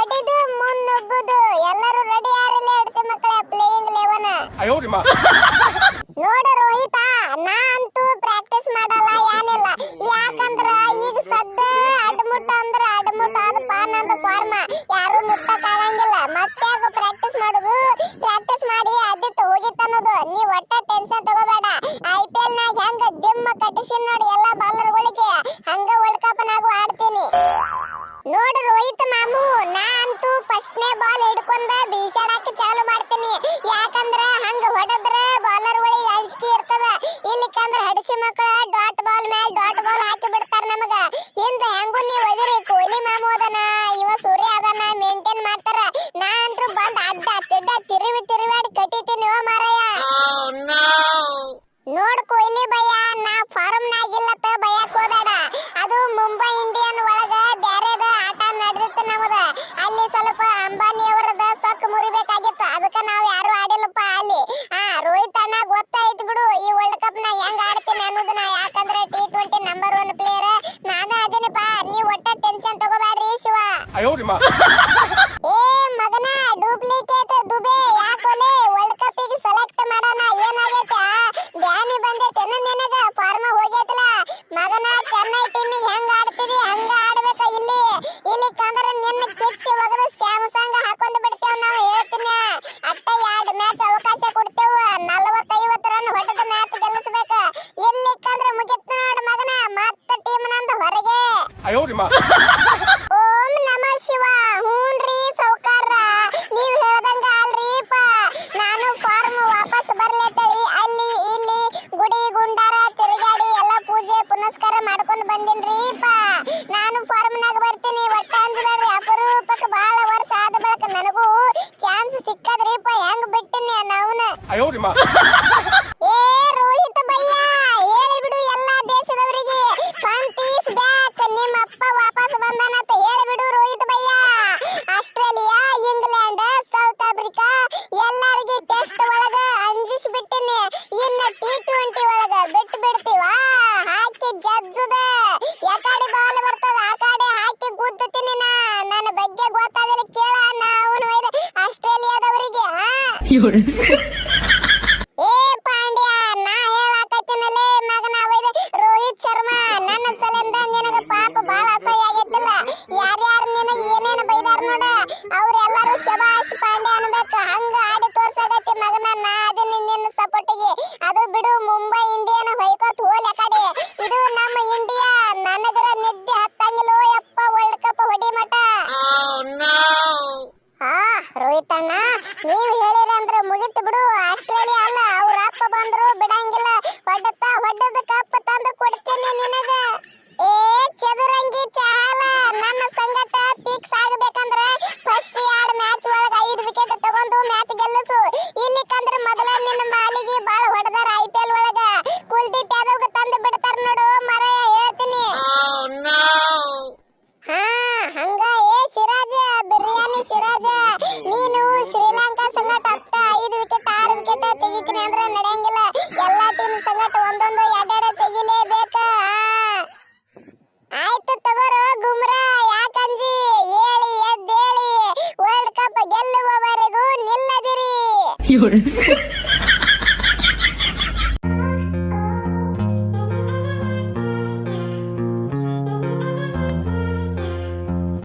ಹೊಡಿದು ಮುನ್ನುಗ್ಗುದು ಎಲ್ಲರೂ ರೆಡಿ ಯಾರಿಲ್ಲ ಎಡ್ಸಿ ಮಕ್ಕಳ ಪ್ಲೇಯಿಂಗ್ 11 ನೋಡ ರೋಹಿತ ನಾ ಅಂತೂ ಪ್ರಾಕ್ಟೀಸ್ ಮಾಡಲ್ಲ ಏನಿಲ್ಲ ಯಾಕಂದ್ರ ಈಗ ಸದ್ದ ಅಡ್ಮುಟ್ಟ ಅಂದ್ರ ಅಡ್ಮುಟ್ಟ ಅದಪ್ಪ ನಂದು ಫಾರ್ಮ ಯಾರು ಮುಟ್ಟಕ್ ಆಗಂಗಿಲ್ಲ ಮತ್ತೆ ಪ್ರಾಕ್ಟೀಸ್ ಮಾಡುದು ಪ್ರಾಕ್ಟೀಸ್ ಮಾಡಿ ಅದಿಟ್ಟು ಹೋಗಿತ್ತನ್ನೋದು ನೀ ಒಟ್ಟ ಟೆನ್ಷನ್ ತಗೋಬೇಡ IPL ನಾಗ ಹೆಂಗ ದಿಮ್ಮ ಕಟ್ಟಿಸಿನ ನೋಡಿ ಎಲ್ಲ ಬಾಲರ್ಗಳಿಗೆ ಹಂಗ ವರ್ಲ್ಡ್ ಕಪ್ ನಾಗು ಆಡ್ತೀನಿ ನೋಡು ರೋಹಿತ್ ಮಾಮು ನಾ ಅಂತೂ ಫಸ್ಟ್ನೇ ಬಾಲ್ ಹಿಡ್ಕೊಂಡ ಬೀಸಾಡಕ್ಕೆ ಚಾಲು ಮಾಡ್ತೀನಿ ಯಾಕಂದ್ರ ಹಂಗ ಹೊಡೆದ್ರ ಬಾಲರ್ ಒಳಗೆ ಅಂಜಿಕೆ ಇರ್ತದ ಇಲ್ಲಿಕಂದ್ರ ಹಡಿಸಿ ಮಕ್ಕಳ ಡಾಟ್ ಬಾಲ್ ಮೇಲೆ ಡಾಟ್ ಬಾಲ್ ಹಾಕಿ ಬಿಡ್ತಾರ ನಮಗ ಹಿಂದ ಹೆಂಗೂ ನೀವ್ ಒದಿರಿ ಕೊಹ್ಲಿ ಮಾಮು ಅದನ ಇವ ಸೂರ್ಯ ಅದನ ಮೇಂಟೈನ್ ಮಾಡ್ತಾರ ನಾ ಅಂತೂ ಬಂದ್ ಅಡ್ಡ ತಿಡ್ಡ ತಿರುವಾಡಿ ಕಟ್ಟಿತೀನಿ ಮಾರಾಯ ನೋಡ್ ಕೊಹ್ಲಿ ಭಯ್ಯ ನಾ ಫಾರ್ಮ್ ನಾಗಿಲ್ಲತ್ತ ಭಯಕ್ ಹೋಗ್ಬೇಡ ಅದು ಮುಂಬೈ ಇಂಡಿಯನ್ ಒಳಗ ಬ್ಯಾರೆದ ಆಟ ನಡೆದಿತ್ತು ನಮದ ಅಲ್ಲಿ ಸ್ವಲ್ಪ ಅಂಬಾನಿ ಅವರದ ಸೊಕ್ಕ ಮುರಿಬೇಕಾಗಿತ್ತು ಅದಕ್ಕ ನಾವ್ ಯಾರು ಆಡಿಲ್ಲಪ್ಪ ಅಲ್ಲಿ ರೋಹಿತ್ ಅಣ್ಣ ಗೊತ್ತಾಯ್ತು ಬಿಡು ಈ ವರ್ಲ್ಡ್ ಕಪ್ ನಾ ಹೆಂಗ್ ಆಡ್ತೀನಿ ಅನ್ನೋದನ್ನ ಯಾಕಂದ್ರೆ T20 ನಂಬರ್ 1 ಪ್ಲೇಯರ್ ನಾನೇ ಅದೀನಿಪ್ಪ ನೀವ್ ಒಟ್ಟ ಟೆನ್ಷನ್ ತಗೋಬೇಡ್ರಿ ಶಿವ ಏ ಮಗನ ಡೂಪ್ಲಿಕೇಟ್ ದುಬೆ ಯಾಕೋಲೆ ವರ್ಲ್ಡ್ ಕಪ್ ಗೆ ಸೆಲೆಕ್ಟ್ ಮಾಡೋಣ ಏನಾಗೈತೆ ಬ್ಯಾನಿ ಬಂದೈತೆ ನನಗ ಫಾರ್ಮ ಹೋಗೈತಲ್ಲ ಮಗನ ಚೆನ್ನೈ ಟೀಮ್ ಹೆಂಗ್ ಆಡ್ತಿದಿ ಹಂಗ ಆಡ್ಬೇಕ ಇಲ್ಲಿ ಕಂದ್ರ ನಿನ್ನ ಕಿತ್ತಿ ಒಗದ ಸ್ಯಾಮ್ಸಂಗ್ ಹಾಕೊಂಡ್ ಬಿಡ್ತೇವ್ ನಾವು ಹೇಳ್ತೀನಿ ಅಟ್ಟ 2 ಮ್ಯಾಚ್ ಅವಕಾಶ ಕೊಡ್ತೇವ 40-50 ರನ್ ಹೊಡೆದ ಮ್ಯಾಚ್ ಗೆಲ್ಲಿಸಬೇಕ ಇಲ್ಲಿ ಕಂದ್ರ ಮುಗಿತ್ ನೋಡ್ ಮಗನ ಮತ್ತೆ ಟೀಮ್ ನಂದ ಹೊರಗೆ ಓಂ ನಮಃ ಶಿವ ಹೂನ್ರಿ ಸೌಕಾರ ನೀವ್ ಹೇಳ್ದಂಗ ಅಲ್ರಿಪ ನಾನು ಫಾರ್ಮ್ ವಾಪಸ್ ಬರ್ಲೇತಳಿ ಅಲ್ಲಿ ಇಲ್ಲಿ ಗುಡಿ ಗುಂಡಾರ ತಿರುಗಾಡಿ ಎಲ್ಲ ಪೂಜೆ ಪುನಸ್ಕಾರ ಮಾಡ್ಕೊಂಡು ಬಂದಿನ್ರಿಪ ನಾನು ಫಾರ್ಮ್ ನಾಗ ಬರ್ತೀನಿ ಒಟ್ಟ ಅಂಜಬೇಡ್ರಿ ಅಪರೂಪಕ್ಕೆ ಬಹಳ ವರ್ಷ ಆದ ಬಳಿಕ ನನಗೂ ಚಾನ್ಸ್ ಸಿಕ್ಕದ್ರಿಪ ಹೆಂಗ್ ಬಿಟ್ಟಿನಿ ನಾವುನ ಏ ರೋಹಿತ್ ಭಯ್ಯ ಹೇಳಿ ಬಿಡು ಎಲ್ಲಾ ದೇಶದವರಿಗೆ ಪಂತ್ ಈಸ್ ಬ್ಯಾಕ್ ನಿಮ್ಮ ಅಪ್ಪ ವಾಪಸ್ ಬಂದಾನಂತ ಹೇಳಿ ಬಿಡು Rohit bhaiya Australia England south Africa ಎಲ್ಲರಿಗೆ ಟೆಸ್ಟ್ ಒಳಗ ಅಂಜಿಸಿ ಬಿಟ್ಟಿನಿ ಇನ್ನ T20 ಒಳಗ ಬಿಟ್ಟು ಬಿಡ್ತೀವ ಹಾಕಿ ಜಜ್ಜುದ ಯಾಕಡೆ ಬಾಲ್ ಬರ್ತದ ಆ ಕಡೆ ಹಾಕಿ ಗುದ್ದುತ್ತೀನಿ ನನ್ನ ಬಗ್ಗೆ ಗೊತ್ತಾಗಲಿ ಕೇಳ ನಾವು ಆಸ್ಟ್ರೇಲಿಯಾದವರಿಗೆ ಏ ಪಾಂಡ್ಯ ನಾ ಹೇಳಾಕತ್ತೀನಲ್ಲೇ ಮಗನ ರೋಹಿತ್ ಶರ್ಮಾ ನನ್ನ ಸಲಿಂದ ನಿನಗ ಪಾಪ ಬಾಳ ಅಸಹ್ಯ ಆಗೈತಿಲ್ಲ ಯಾರ್ಯಾರು ನಿನಗ ಏನೇನು ಬೈದಾರ ನೋಡ ಅವ್ರೆಲ್ಲರೂ ಶಬಾಷ್ ಪಾಂಡ್ಯ ಅನ್ಬೇಕು ಹಂಗ ಆಡಿ ತೋರ್ಸಾಗೈತಿ ಮಗನ ನಾ ಅದನ್ನ ನಿನ್ನ ಸಪೋರ್ಟಿಗೆ ಅದು ಬಿಡು ಮುಂಬೈ ಇಂಡಿಯನ್ ಹೊಯ್ಕೋತ್ ಹೋಲ್ ಕಡೆ ಇದು ನಮ್ಮ ಇಂಡಿಯಾ ನನಗರ ನಿದ್ದೆ ಹತ್ತಂಗಿಲ್ಲೋ ಯಪ್ಪ ವರ್ಲ್ಡ್ ಕಪ್ ಹೊಡಿ ಮಟ ರೋಹಿತ್ ಅಣ್ಣ ನೀವ್ ಹೇಳಿರಂದ್ರ ಮುಗಿತು ಬಿಡು ಆಸ್ಟ್ರೇಲಿಯಾ ಅಲ್ಲ ಅವ್ರ ಅಪ್ಪ ಬಂದ್ರು ಬಿಡಂಗಿಲ್ಲ ಹೊಡೆದ ಕಪ್ ತಂದು ಕೊಡ್ತೀನಿ ನಿನಗ ಏ ಚದುರಂಗಿ ಚಾಲ ನನ್ನ ಸಂಗಟ ಫಿಕ್ಸ್ ಆಗಬೇಕಂದ್ರ ಫಸ್ಟ್ 2 ಮ್ಯಾಚ್ ಒಳಗ 5 ವಿಕೆಟ್ ತಗೊಂಡು ಮ್ಯಾಚ್ ಗೆಲ್ಲಿಸು ಇಲ್ಲಿಕಂದ್ರ ಮೊದಲ ನಿನ್ನ ಮಾಲಿಗೆ ಬಾಳ ಹೊಡೆದಾರ IPL ಒಳಗ ಕುಲ್ದೀಪ್ ಯಾದವ್ ತಂದು ಬಿಡ್ತಾರ ನೋಡು ಮರಯ ಹೇಳ್ತೀನಿ ಹಂಗ ಏ ಸಿರಾಜ ಬಿರಿಯಾನಿ ಸಿರಾಜ ನೀನು ಶ್ರೀಲಂಕಾ ಸಂಗಟ 5 ವಿಕೆಟ್ 6 ವಿಕೆಟ್ ತೆಗಿತೀನಿ ಅಂದ್ರೆ ನಡೆಯಂಗಿಲ್ಲ ಎಲ್ಲಾ ಟೀಮ್ ಸಂಗಟ ಒಂದೊಂದು 2 ತೆಗಿಲೇಬೇಕ ಆಯ್ತು ತಗೋರೋ ಗುಮ್ರಾ ಯಾಕಂಜಿ ಹೇಳಿ ಎದ್ದೇಳಿ ವರ್ಲ್ಡ್ ಕಪ್ ಗೆಲ್ಲುವವರೆಗೂ ನಿಲ್ಲದಿರಿ